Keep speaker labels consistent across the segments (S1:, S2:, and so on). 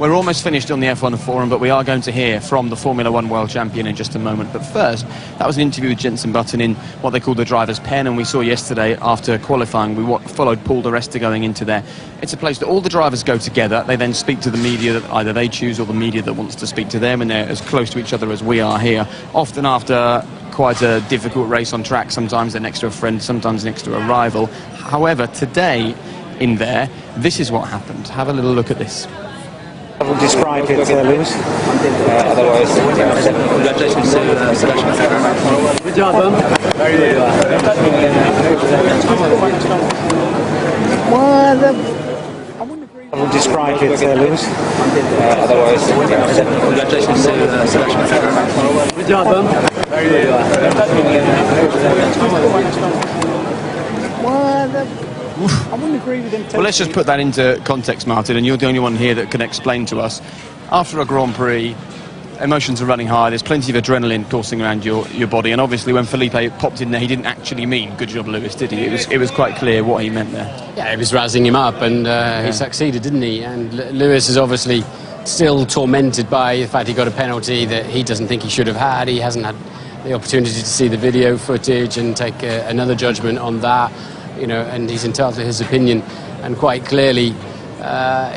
S1: We're almost finished on the F1 forum, but we are going to hear from the Formula One world champion in just a moment. But first, that was an interview with Jenson Button in what they call the driver's pen, and we saw yesterday after qualifying, we followed Paul di Resta going into there. It's a place that all the drivers go together. They then speak to the media that either they choose or the media that wants to speak to them, and they're as close to each other as we are here. Often after quite a difficult race on track, sometimes they're next to a friend, sometimes next to a rival. However, today in there, this is what happened. Have a little look at this.
S2: I will describe it, Lewis.
S3: Otherwise, congratulations to Sebastian.
S2: Good job, man. Very good. I will describe it, Lewis.
S3: Otherwise, congratulations to Sebastian.
S2: Good job, man. Very good. I wouldn't agree with him.
S1: Well, let's just put that into context, Martin, and you're the only one here that can explain to us. After a Grand Prix, emotions are running high, there's plenty of adrenaline coursing around your body, and obviously when Felipe popped in there, he didn't actually mean good job, Lewis, did he? It was quite clear what he meant there.
S4: Yeah, he was razzing him up, and he succeeded, didn't he? And Lewis is obviously still tormented by the fact he got a penalty that he doesn't think he should have had. He hasn't had the opportunity to see the video footage and take another judgment on that. You know, and he's entitled to his opinion, and quite clearly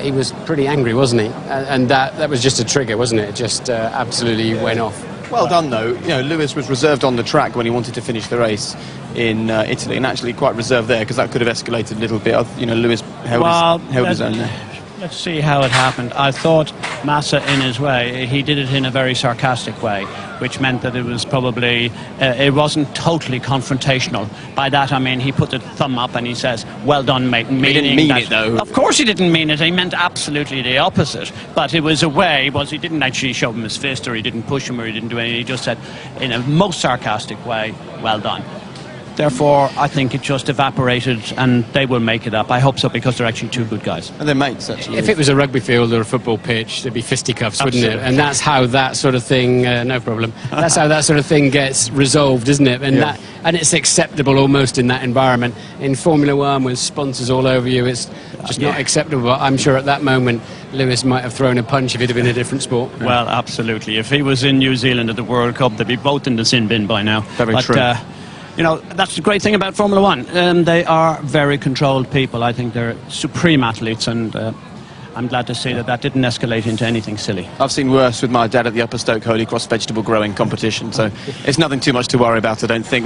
S4: he was pretty angry, wasn't he? And that was just a trigger, wasn't it? It just absolutely went off.
S1: Well done, though. You know, Lewis was reserved on the track when he wanted to finish the race in Italy, and actually quite reserved there because that could have escalated a little bit. You know, Lewis held his own there.
S5: Let's see how it happened. I thought Massa, in his way, he did it in a very sarcastic way, which meant that it was probably, it wasn't totally confrontational. By that I mean he put the thumb up and he says, well done, mate.
S1: He didn't mean it, though.
S5: Of course he didn't mean it. He meant absolutely the opposite. But it was a way, he didn't actually show him his fist, or he didn't push him, or he didn't do anything. He just said, in a most sarcastic way, well done. Therefore, I think it just evaporated, and they will make it up. I hope so, because they're actually two good guys.
S1: And they're mates, actually.
S4: If it was a rugby field or a football pitch, there'd be fisticuffs, wouldn't it? And that's how that sort of thing, no problem. That's how that sort of thing gets resolved, isn't it? And and it's acceptable almost in that environment. In Formula One, with sponsors all over you, it's just not acceptable. But I'm sure at that moment, Lewis might have thrown a punch if it had been a different sport.
S5: Well, absolutely. If he was in New Zealand at the World Cup, they'd be both in the sin bin by now.
S1: Very true.
S5: You know, that's the great thing about Formula One. They are very controlled people. I think they're supreme athletes, and I'm glad to see that didn't escalate into anything silly.
S1: I've seen worse with my dad at the Upper Stoke Holy Cross vegetable growing competition, so it's nothing too much to worry about, I don't think.